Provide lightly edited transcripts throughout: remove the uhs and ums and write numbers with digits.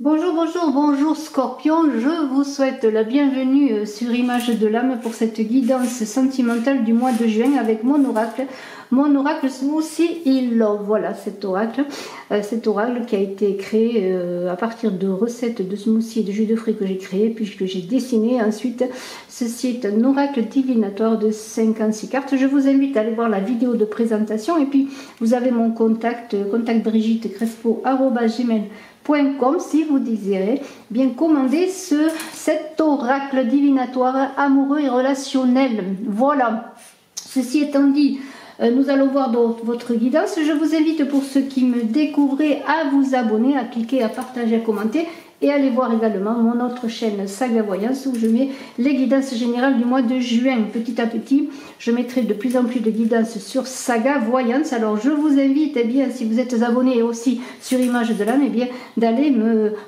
Bonjour, bonjour, bonjour Scorpion, je vous souhaite la bienvenue sur Image de l'âme pour cette guidance sentimentale du mois de juin avec mon oracle Smoothie in Love. Voilà cet oracle qui a été créé à partir de recettes de smoothie et de jus de fruits que j'ai créé puisque j'ai dessiné. Ensuite, ceci est un oracle divinatoire de 56 cartes. Je vous invite à aller voir la vidéo de présentation et puis vous avez mon contact Brigitte Crespo@gmail.com si vous désirez bien commander cet oracle divinatoire amoureux et relationnel. Voilà, ceci étant dit, nous allons voir dans votre guidance. Je vous invite, pour ceux qui me découvrent, à vous abonner, à cliquer, à partager, à commenter et allez voir également mon autre chaîne Saga Voyance où je mets les guidances générales du mois de juin. Petit à petit, je mettrai de plus en plus de guidances sur Saga Voyance. Alors je vous invite, si vous êtes abonné aussi sur Image de l'âme, d'aller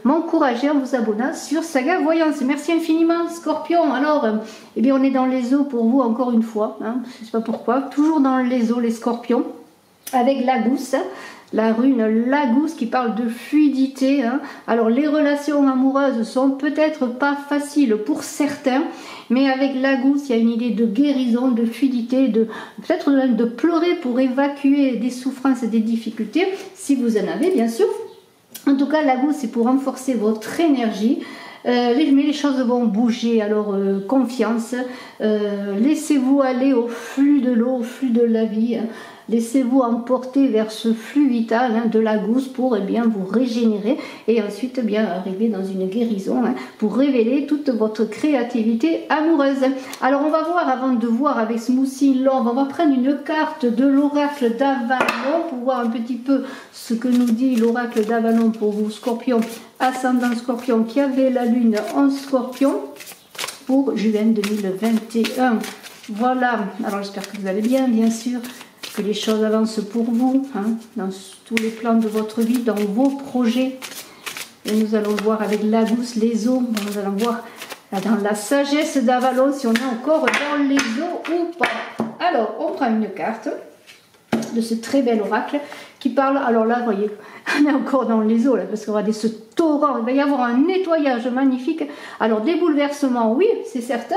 m'encourager en vous abonnant sur Saga Voyance. Merci infiniment Scorpion. Alors, on est dans les eaux pour vous encore une fois, je ne sais pas pourquoi, toujours dans les eaux les Scorpions, avec la gousse. La rune Lagousse qui parle de fluidité. Alors les relations amoureuses sont peut-être pas faciles pour certains, mais avec Lagousse il y a une idée de guérison, de fluidité, peut-être même de pleurer pour évacuer des souffrances et des difficultés, si vous en avez bien sûr. En tout cas, Lagousse c'est pour renforcer votre énergie. Mais les choses vont bouger, alors confiance, laissez-vous aller au flux de l'eau, au flux de la vie. Laissez-vous emporter vers ce flux vital de la gousse pour vous régénérer et ensuite arriver dans une guérison pour révéler toute votre créativité amoureuse. Alors on va voir, avant de voir avec Smoothie in Love, on va prendre une carte de l'oracle d'Avalon pour voir un petit peu ce que nous dit l'oracle d'Avalon pour vous Scorpion, ascendant Scorpion, qui avait la lune en Scorpion pour juin 2021. Voilà, alors j'espère que vous allez bien sûr, que les choses avancent pour vous, dans tous les plans de votre vie, dans vos projets. Et nous allons voir avec Lagousse les eaux, nous allons voir dans la sagesse d'Avalon si on est encore dans les eaux ou pas. Alors, on prend une carte de ce très bel oracle qui parle, alors là, vous voyez, on est encore dans les eaux, là, parce qu'on va ce torrent, il va y avoir un nettoyage magnifique. Alors, des bouleversements, oui, c'est certain,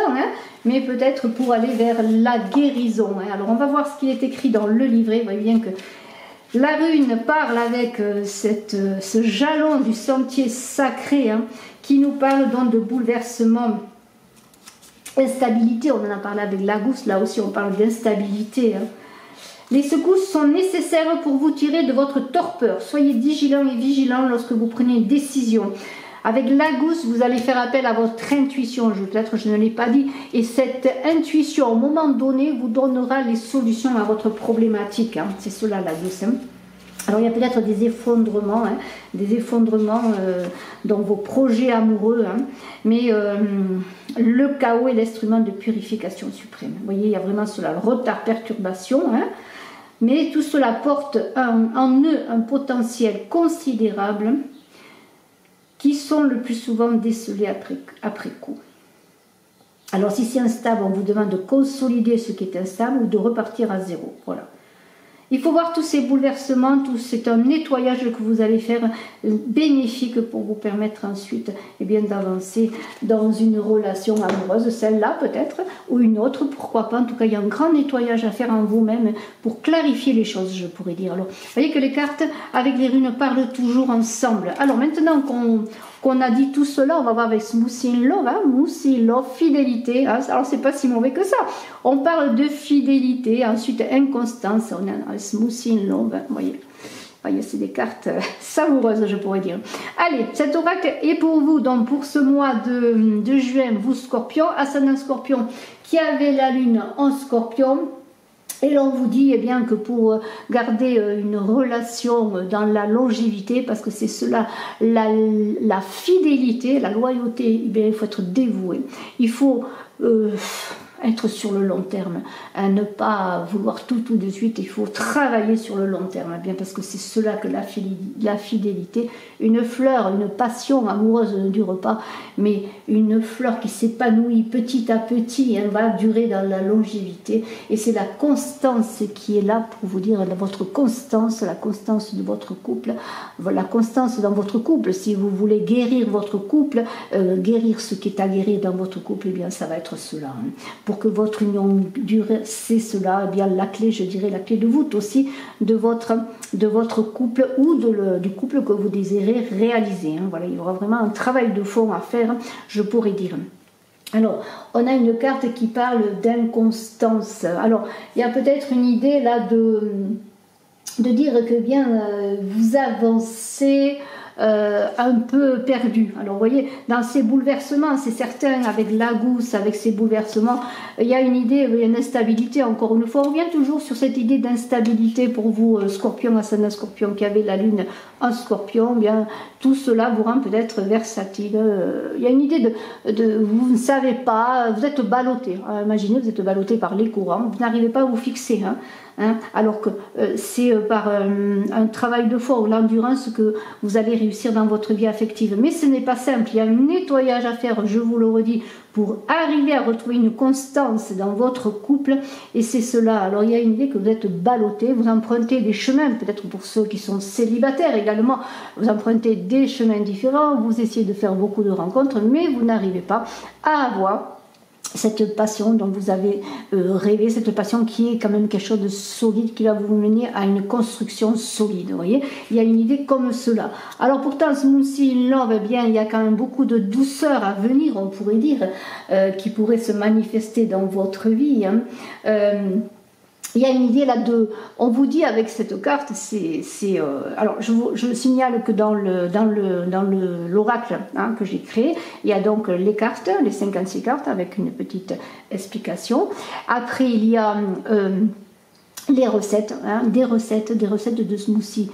mais peut-être pour aller vers la guérison. Alors, on va voir ce qui est écrit dans le livret. Vous voyez bien que la rune parle avec ce jalon du sentier sacré, qui nous parle donc de bouleversement, instabilité. On en a parlé avec Lagousse, là aussi on parle d'instabilité. Les secousses sont nécessaires pour vous tirer de votre torpeur. Soyez vigilants et vigilants lorsque vous prenez une décision. Avec Lagousse, vous allez faire appel à votre intuition. Peut-être je ne l'ai pas dit. Et cette intuition, au moment donné, vous donnera les solutions à votre problématique. C'est cela, Lagousse. Alors il y a peut-être des effondrements, dans vos projets amoureux, mais le chaos est l'instrument de purification suprême. Vous voyez, il y a vraiment cela, le retard, perturbation, mais tout cela porte en eux un potentiel considérable qui sont le plus souvent décelés après coup. Alors si c'est instable, on vous demande de consolider ce qui est instable ou de repartir à zéro. Voilà. Il faut voir tous ces bouleversements, c'est un nettoyage que vous allez faire bénéfique pour vous permettre ensuite d'avancer dans une relation amoureuse, celle-là peut-être, ou une autre, pourquoi pas. En tout cas, il y a un grand nettoyage à faire en vous-même pour clarifier les choses, je pourrais dire. Alors, vous voyez que les cartes avec les runes parlent toujours ensemble. Alors maintenant qu'on a dit tout cela, on va voir avec Smoothie in Love, Smoothie in Love, fidélité. Alors c'est pas si mauvais que ça. On parle de fidélité, ensuite inconstance, on a Smoothie in Love, vous voyez, c'est des cartes savoureuses, je pourrais dire. Allez, cet oracle est pour vous, donc pour ce mois de juin, vous Scorpion, ascendant Scorpion, qui avait la lune en Scorpion. Et l'on vous dit que pour garder une relation dans la longévité, parce que c'est cela, la fidélité, la loyauté, il faut être dévoué. Il faut être sur le long terme, à ne pas vouloir tout de suite. Il faut travailler sur le long terme, bien parce que c'est cela que la fidélité. Une fleur, une passion amoureuse ne dure pas, mais une fleur qui s'épanouit petit à petit va durer dans la longévité. Et c'est la constance qui est là pour vous dire votre constance, la constance de votre couple, la constance dans votre couple. Si vous voulez guérir votre couple, guérir ce qui est à guérir dans votre couple, eh bien ça va être cela. Pour que votre union dure, c'est cela, eh bien la clé, je dirais, la clé de voûte aussi de votre couple ou du couple que vous désirez réaliser. Voilà, il y aura vraiment un travail de fond à faire, je pourrais dire. Alors, on a une carte qui parle d'inconstance. Alors, il y a peut-être une idée là de dire que bien vous avancez un peu perdu. Alors vous voyez, dans ces bouleversements, c'est certain, avec la gousse, avec ces bouleversements, il y a une idée, il y a une instabilité, encore une fois, on revient toujours sur cette idée d'instabilité pour vous, Scorpion, ascendant Scorpion, qui avait la lune en Scorpion, eh bien tout cela vous rend peut-être versatile. Il y a une idée de vous ne savez pas, vous êtes ballotté. Imaginez, vous êtes ballotté par les courants, vous n'arrivez pas à vous fixer. Alors que c'est par un travail de foi ou l'endurance que vous allez réussir dans votre vie affective. Mais ce n'est pas simple, il y a un nettoyage à faire, je vous le redis, pour arriver à retrouver une constance dans votre couple, et c'est cela. Alors il y a une idée que vous êtes ballotté, vous empruntez des chemins, peut-être pour ceux qui sont célibataires également, vous empruntez des chemins différents, vous essayez de faire beaucoup de rencontres, mais vous n'arrivez pas à avoir cette passion dont vous avez rêvé, cette passion qui est quand même quelque chose de solide, qui va vous mener à une construction solide, vous voyez. Il y a une idée comme cela. Alors pourtant, ce Moon-ci in Love, eh bien, il y a quand même beaucoup de douceur à venir, on pourrait dire, qui pourrait se manifester dans votre vie. Il y a une idée là de, on vous dit avec cette carte, alors je signale que dans l'oracle que j'ai créé, il y a donc les cartes, les 56 cartes avec une petite explication. Après il y a les recettes, des recettes de smoothie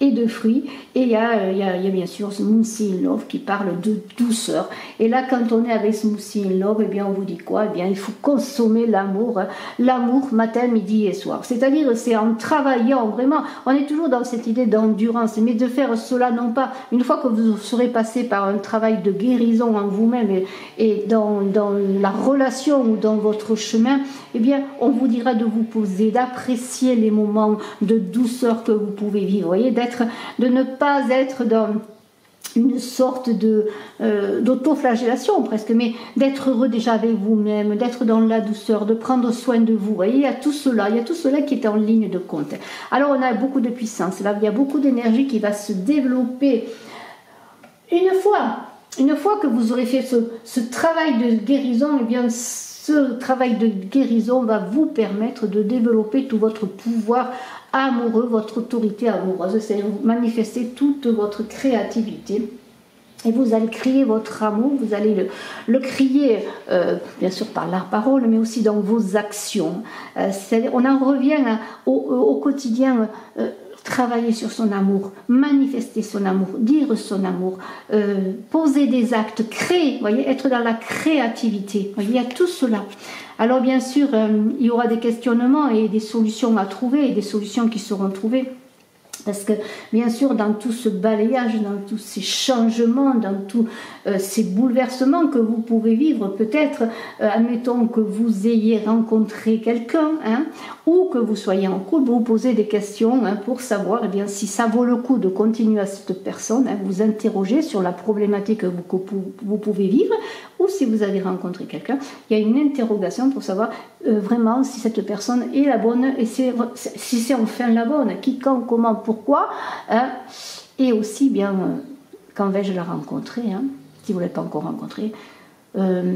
et de fruits, et il y a bien sûr Smoothie in Love qui parle de douceur. Et là, quand on est avec Smoothie in Love, eh bien on vous dit quoi? Eh bien il faut consommer l'amour, l'amour matin, midi et soir. C'est-à-dire, c'est en travaillant vraiment, on est toujours dans cette idée d'endurance, mais de faire cela non pas, une fois que vous serez passé par un travail de guérison en vous-même et dans la relation ou dans votre chemin, eh bien on vous dira de vous poser, d'apprécier les moments de douceur que vous pouvez vivre, vous voyez, de ne pas être dans une sorte d'autoflagellation presque, mais d'être heureux déjà avec vous-même, d'être dans la douceur, de prendre soin de vous. Vous voyez, il y a tout cela qui est en ligne de compte. Alors on a beaucoup de puissance, là il y a beaucoup d'énergie qui va se développer. Une fois que vous aurez fait ce travail de guérison, eh bien ce travail de guérison va vous permettre de développer tout votre pouvoir amoureux, votre autorité amoureuse, c'est-à-dire manifester toute votre créativité. Et vous allez crier votre amour, vous allez le crier, bien sûr par la parole, mais aussi dans vos actions. On en revient au quotidien, travailler sur son amour, manifester son amour, dire son amour, poser des actes, créer, voyez, être dans la créativité. Voyez, il y a tout cela. Alors bien sûr, il y aura des questionnements et des solutions à trouver, et des solutions qui seront trouvées. Parce que, bien sûr, dans tout ce balayage, dans tous ces changements, dans tous ces bouleversements que vous pouvez vivre, peut-être, admettons que vous ayez rencontré quelqu'un, ou que vous soyez en couple, vous posez des questions pour savoir eh bien, si ça vaut le coup de continuer à cette personne, vous interroger sur la problématique que vous pouvez vivre, ou si vous avez rencontré quelqu'un, il y a une interrogation pour savoir vraiment si cette personne est la bonne, et si c'est enfin la bonne, qui, quand, comment, pourquoi, et aussi bien quand vais-je la rencontrer, si vous ne l'avez pas encore rencontrée. Il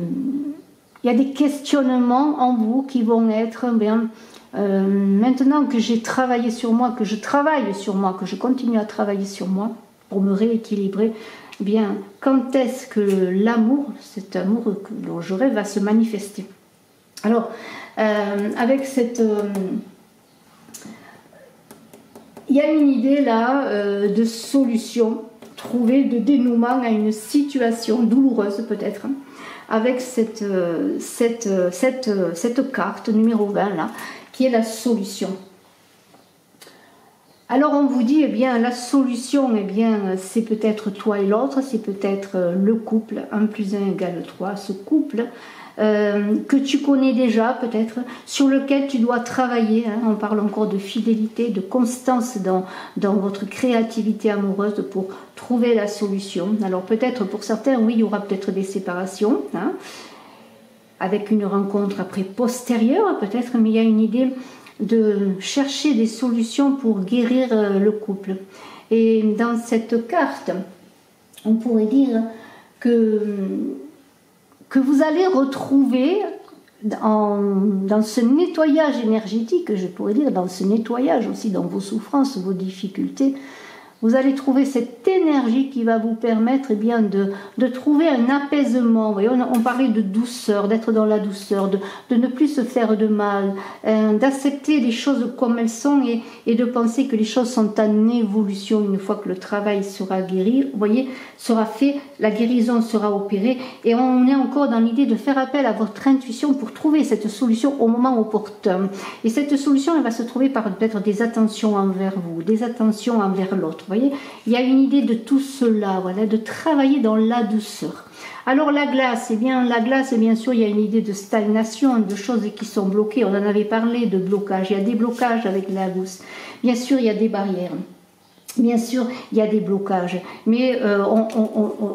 y a des questionnements en vous qui vont être bien, maintenant que j'ai travaillé sur moi, que je travaille sur moi, que je continue à travailler sur moi pour me rééquilibrer, eh bien quand est-ce que l'amour, cet amour dont je rêve, va se manifester? Alors avec cette il y a une idée là de solution trouver de dénouement à une situation douloureuse peut-être, avec cette carte numéro 20 là, qui est la solution. Alors on vous dit, eh bien, la solution, eh bien, c'est peut-être toi et l'autre, c'est peut-être le couple, 1 + 1 = 3, ce couple que tu connais déjà peut-être, sur lequel tu dois travailler, hein. On parle encore de fidélité, de constance dans votre créativité amoureuse pour trouver la solution. Alors peut-être pour certains, oui, il y aura peut-être des séparations, hein, avec une rencontre après postérieure peut-être, mais il y a une idée de chercher des solutions pour guérir le couple. Et dans cette carte, on pourrait dire que vous allez retrouver dans ce nettoyage énergétique, je pourrais dire, dans ce nettoyage aussi, dans vos souffrances, vos difficultés, vous allez trouver cette énergie qui va vous permettre, eh bien, de trouver un apaisement. Vous voyez, on parlait de douceur, d'être dans la douceur, de ne plus se faire de mal, d'accepter les choses comme elles sont et de penser que les choses sont en évolution une fois que le travail sera guéri, vous voyez, sera fait, la guérison sera opérée. Et on est encore dans l'idée de faire appel à votre intuition pour trouver cette solution au moment opportun. Et cette solution, elle va se trouver par peut-être des attentions envers vous, des attentions envers l'autre. Vous voyez, il y a une idée de tout cela, voilà, de travailler dans la douceur. Alors la glace, eh bien sûr, il y a une idée de stagnation, de choses qui sont bloquées. On en avait parlé de blocage. Il y a des blocages avec la gousse. Bien sûr, il y a des barrières. Bien sûr, il y a des blocages, mais on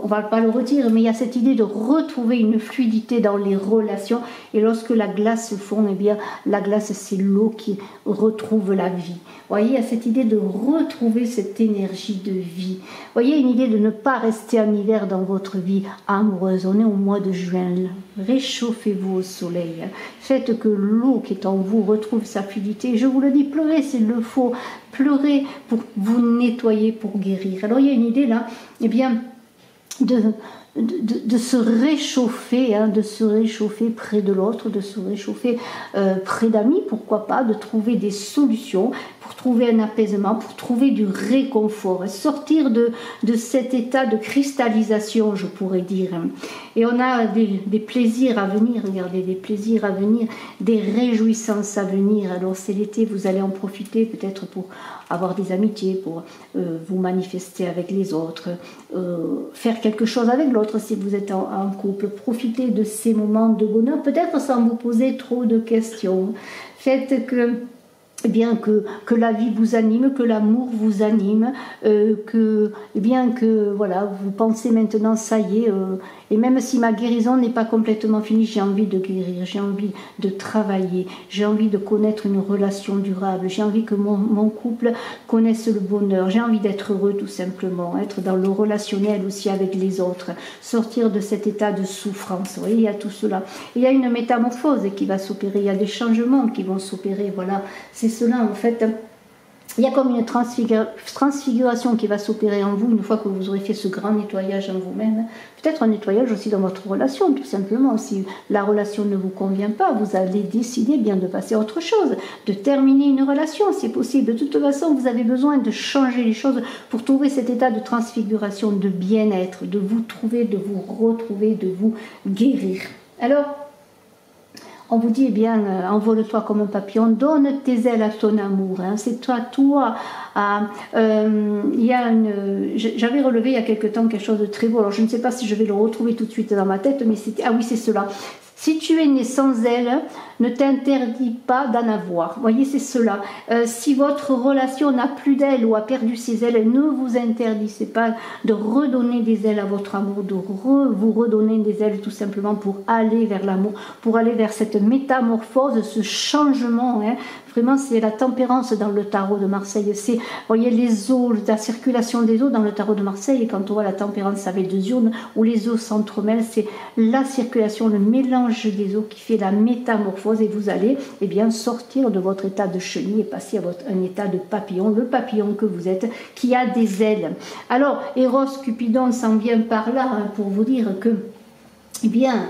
ne va pas le retirer, mais il y a cette idée de retrouver une fluidité dans les relations. Et lorsque la glace se fond, eh bien, la glace, c'est l'eau qui retrouve la vie. Vous voyez, il y a cette idée de retrouver cette énergie de vie. Vous voyez, une idée de ne pas rester en hiver dans votre vie amoureuse. On est au mois de juin. Réchauffez-vous au soleil. Faites que l'eau qui est en vous retrouve sa fluidité. Je vous le dis, pleurez s'il le faut. Pleurez pour vous nettoyer, pour guérir. Alors il y a une idée là, eh bien, de se réchauffer, hein, de se réchauffer près de l'autre, de se réchauffer près d'amis, pourquoi pas, de trouver des solutions pour trouver un apaisement, pour trouver du réconfort, sortir de cet état de cristallisation, je pourrais dire. Et on a des plaisirs à venir, regardez, des plaisirs à venir, des réjouissances à venir. Alors c'est l'été, vous allez en profiter peut-être pour avoir des amitiés, pour vous manifester avec les autres, faire quelque chose avec l'autre si vous êtes en couple. Profitez de ces moments de bonheur, peut-être sans vous poser trop de questions. Faites que, eh bien, que la vie vous anime, que l'amour vous anime, que voilà, vous pensez maintenant, ça y est, et même si ma guérison n'est pas complètement finie, j'ai envie de guérir, j'ai envie de travailler, j'ai envie de connaître une relation durable, j'ai envie que mon couple connaisse le bonheur, j'ai envie d'être heureux tout simplement, être dans le relationnel aussi avec les autres, sortir de cet état de souffrance. Vous voyez, il y a tout cela. Il y a une métamorphose qui va s'opérer, il y a des changements qui vont s'opérer, voilà, c'est cela en fait. Il y a comme une transfiguration qui va s'opérer en vous une fois que vous aurez fait ce grand nettoyage en vous-même. Peut-être un nettoyage aussi dans votre relation, tout simplement. Si la relation ne vous convient pas, vous allez décider bien de passer à autre chose, de terminer une relation, c'est possible. De toute façon, vous avez besoin de changer les choses pour trouver cet état de transfiguration, de bien-être, de vous trouver, de vous retrouver, de vous guérir. Alors, on vous dit, eh bien, envole-toi comme un papillon, donne tes ailes à ton amour. Hein, c'est toi. J'avais relevé il y a quelque temps quelque chose de très beau. Alors, je ne sais pas si je vais le retrouver tout de suite dans ma tête, mais c'était, ah oui, c'est cela. Si tu es né sans ailes, ne t'interdis pas d'en avoir. Vous voyez, c'est cela. Si votre relation n'a plus d'ailes ou a perdu ses ailes, ne vous interdisez pas de redonner des ailes à votre amour, de vous redonner des ailes tout simplement pour aller vers l'amour, pour aller vers cette métamorphose, ce changement. Hein. Vraiment, c'est la tempérance dans le tarot de Marseille. C'est, vous voyez, les eaux, la circulation des eaux dans le tarot de Marseille. Et quand on voit la tempérance avec 2 urnes où les eaux s'entremêlent, c'est la circulation, le mélange des eaux qui fait la métamorphose. Et vous allez, eh bien, sortir de votre état de chenille et passer à un état de papillon, le papillon que vous êtes, qui a des ailes. Alors, Eros, Cupidon s'en vient par là hein, pour vous dire que, eh bien,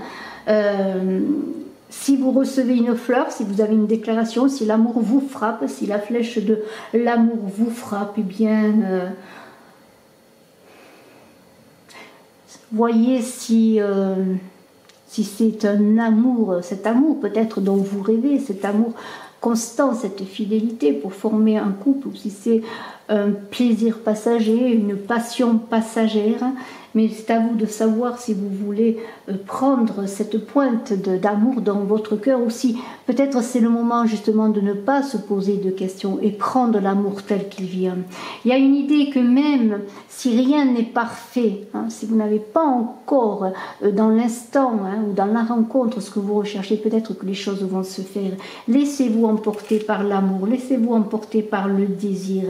si vous recevez une fleur, si vous avez une déclaration, si l'amour vous frappe, si la flèche de l'amour vous frappe, eh bien, Voyez si, si c'est un amour, cet amour peut-être dont vous rêvez, cet amour constant, cette fidélité pour former un couple, ou si c'est un plaisir passager, une passion passagère. Mais c'est à vous de savoir si vous voulez prendre cette pointe d'amour dans votre cœur aussi. Peut-être c'est le moment justement de ne pas se poser de questions et prendre l'amour tel qu'il vient. Il y a une idée que même si rien n'est parfait, hein, si vous n'avez pas encore dans l'instant ou dans la rencontre ce que vous recherchez, peut-être que les choses vont se faire. Laissez-vous emporter par l'amour, laissez-vous emporter par le désir.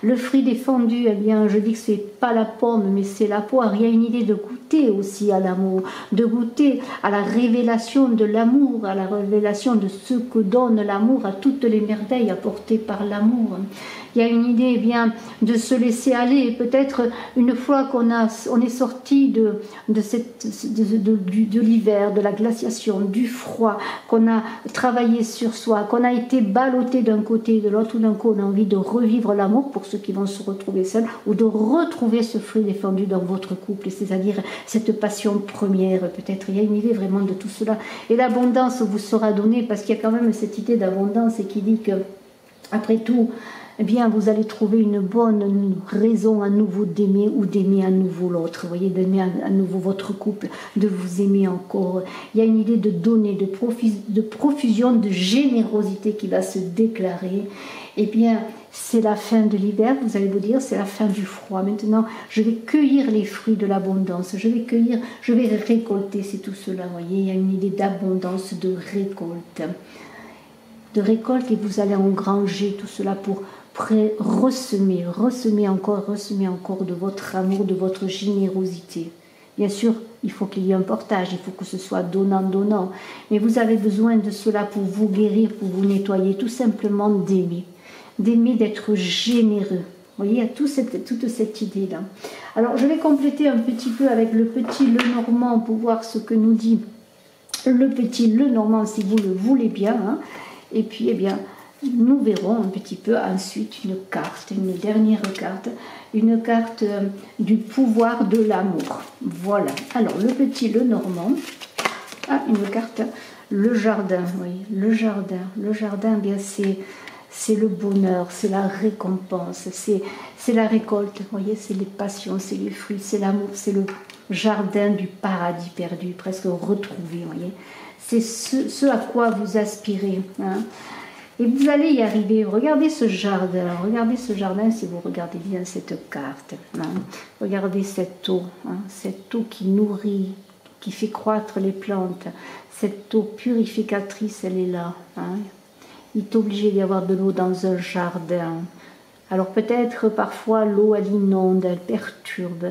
Le fruit défendu, eh bien, je dis que c'est pas la pomme, mais c'est la poire. Il y a une idée de goûter aussi à l'amour, de goûter à la révélation de l'amour, à la révélation de ce que donne l'amour, à toutes les merveilles apportées par l'amour. Il y a une idée, eh bien, de se laisser aller. Peut-être une fois qu'on est sorti de l'hiver, de la glaciation, du froid, qu'on a travaillé sur soi, qu'on a été ballotté d'un côté et de l'autre, tout d'un coup on a envie de revivre l'amour pour ceux qui vont se retrouver seuls, ou de retrouver ce fruit défendu dans votre couple, c'est-à-dire cette passion première. Peut-être il y a une idée vraiment de tout cela. Et l'abondance vous sera donnée, parce qu'il y a quand même cette idée d'abondance et qui dit que, après tout, eh bien, vous allez trouver une bonne raison à nouveau d'aimer, ou d'aimer à nouveau l'autre, vous voyez, d'aimer à nouveau votre couple, de vous aimer encore. Il y a une idée de donner, de profusion, de générosité qui va se déclarer. Eh bien, c'est la fin de l'hiver, vous allez vous dire, c'est la fin du froid. Maintenant, je vais cueillir les fruits de l'abondance, je vais récolter, c'est tout cela, vous voyez, il y a une idée d'abondance, de récolte. Et vous allez engranger tout cela pour ressemer encore de votre amour, de votre générosité. Bien sûr, il faut qu'il y ait un portage, il faut que ce soit donnant, mais vous avez besoin de cela pour vous guérir, pour vous nettoyer, tout simplement d'aimer, d'être généreux. Vous voyez, il y a toute cette idée-là. Alors, je vais compléter un petit peu avec le petit Lenormand pour voir ce que nous dit le petit Lenormand, si vous le voulez bien, hein. Et puis, eh bien, nous verrons un petit peu ensuite une carte, une dernière carte, une carte du pouvoir de l'amour. Voilà. Alors, le petit Lenormand, une carte, le jardin, oui, le jardin, eh bien, c'est le bonheur, c'est la récompense, c'est la récolte, vous voyez, c'est les passions, c'est les fruits, c'est l'amour, c'est le jardin du paradis perdu, presque retrouvé, vous voyez. C'est ce à quoi vous aspirez, hein. Et vous allez y arriver. Regardez ce jardin si vous regardez bien cette carte, hein. Regardez cette eau, hein, cette eau qui nourrit, qui fait croître les plantes, cette eau purificatrice, elle est là, hein. Il est obligé d'y avoir de l'eau dans un jardin. Alors peut-être parfois l'eau elle inonde, elle perturbe,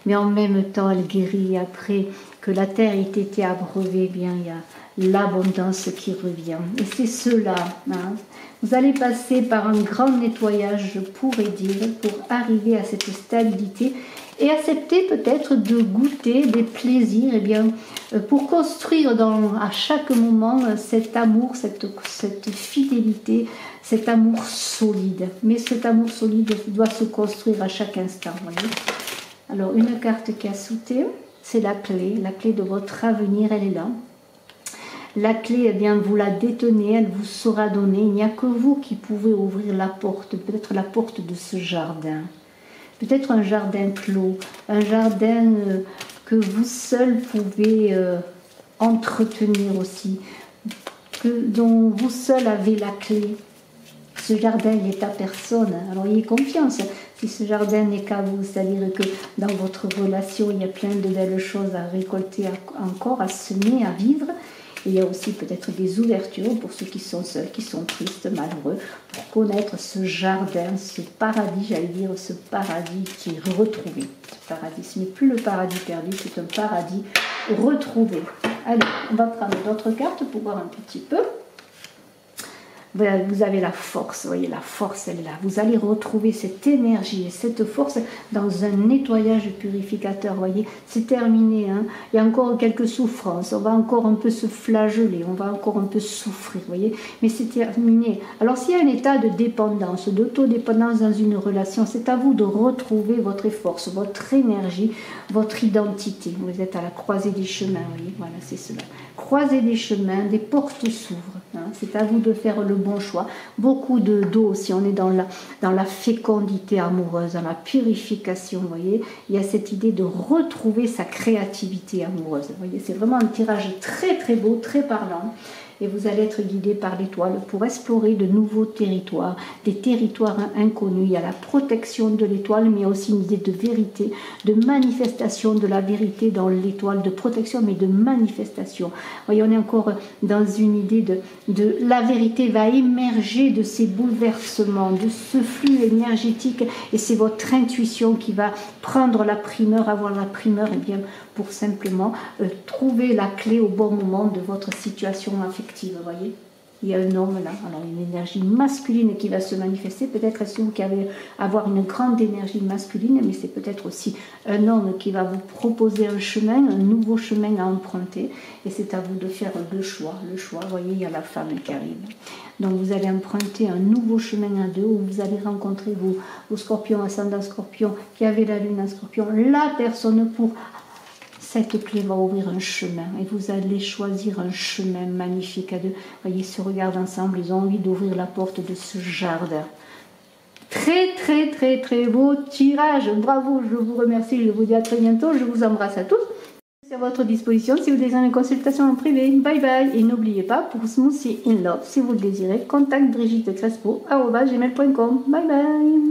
mais en même temps elle guérit. Après que la terre ait été abreuvée, bien il y a l'abondance qui revient. Et c'est cela, hein. Vous allez passer par un grand nettoyage, je pourrais dire, pour arriver à cette stabilité et accepter peut-être de goûter des plaisirs, eh bien, pour construire à chaque moment cet amour, cette fidélité, cet amour solide. Mais cet amour solide doit se construire à chaque instant, voyez. Alors, une carte qui a sauté, c'est la clé de votre avenir, elle est là. La clé, eh bien, vous la détenez, elle vous sera donnée. Il n'y a que vous qui pouvez ouvrir la porte, peut-être la porte de ce jardin. Peut-être un jardin clos, un jardin que vous seul pouvez entretenir aussi, dont vous seul avez la clé. Ce jardin n'est à personne, alors ayez confiance. Si ce jardin n'est qu'à vous, c'est-à-dire que dans votre relation, il y a plein de belles choses à récolter encore, à semer, à vivre. Il y a aussi peut-être des ouvertures pour ceux qui sont seuls, qui sont tristes, malheureux, pour connaître ce jardin, ce paradis, j'allais dire, ce paradis qui est retrouvé. Ce paradis, ce n'est plus le paradis perdu, c'est un paradis retrouvé. Allez, on va prendre d'autres cartes pour voir un petit peu. vous avez la force, vous voyez, la force elle est là. Vous allez retrouver cette énergie et cette force dans un nettoyage purificateur, vous voyez. C'est terminé, hein. Il y a encore quelques souffrances, on va encore un peu se flageller, on va encore un peu souffrir, vous voyez. Mais c'est terminé. Alors s'il y a un état de dépendance, d'autodépendance dans une relation, c'est à vous de retrouver votre force, votre énergie, votre identité. Vous êtes à la croisée des chemins, vous voyez, voilà, c'est cela. Croisée des chemins, des portes s'ouvrent. Hein. C'est à vous de faire le bon choix. Beaucoup d'eau, si on est dans la fécondité amoureuse, dans la purification, vous voyez, il y a cette idée de retrouver sa créativité amoureuse. Vous voyez, c'est vraiment un tirage très très beau, très parlant. Et vous allez être guidé par l'étoile pour explorer de nouveaux territoires, des territoires inconnus. Il y a la protection de l'étoile, mais aussi une idée de vérité, de manifestation de la vérité dans l'étoile, de protection, mais de manifestation. Vous voyez, on est encore dans une idée de la vérité va émerger de ces bouleversements, de ce flux énergétique, et c'est votre intuition qui va prendre la primeur, avoir la primeur, et bien pour simplement trouver la clé au bon moment de votre situation affective, vous voyez. Il y a un homme là, alors une énergie masculine qui va se manifester, peut-être est-ce que vous qui allez avoir une grande énergie masculine, mais c'est peut-être aussi un homme qui va vous proposer un chemin, un nouveau chemin à emprunter, et c'est à vous de faire le choix, vous voyez, il y a la femme qui arrive. Donc vous allez emprunter un nouveau chemin à deux, où vous allez rencontrer vos scorpions, ascendant scorpion, qui avez la lune en scorpion, la personne pour... Cette clé va ouvrir un chemin et vous allez choisir un chemin magnifique à deux. Voyez, ils se regardent ensemble, ils ont envie d'ouvrir la porte de ce jardin. Très, très, très, très beau tirage. Bravo, je vous remercie, je vous dis à très bientôt. Je vous embrasse à tous. Je suis à votre disposition si vous désirez une consultation en privé. Bye bye. Et n'oubliez pas, pour Smoothie in Love, si vous le désirez, contacte brigittecrespo@gmail.com. Bye bye.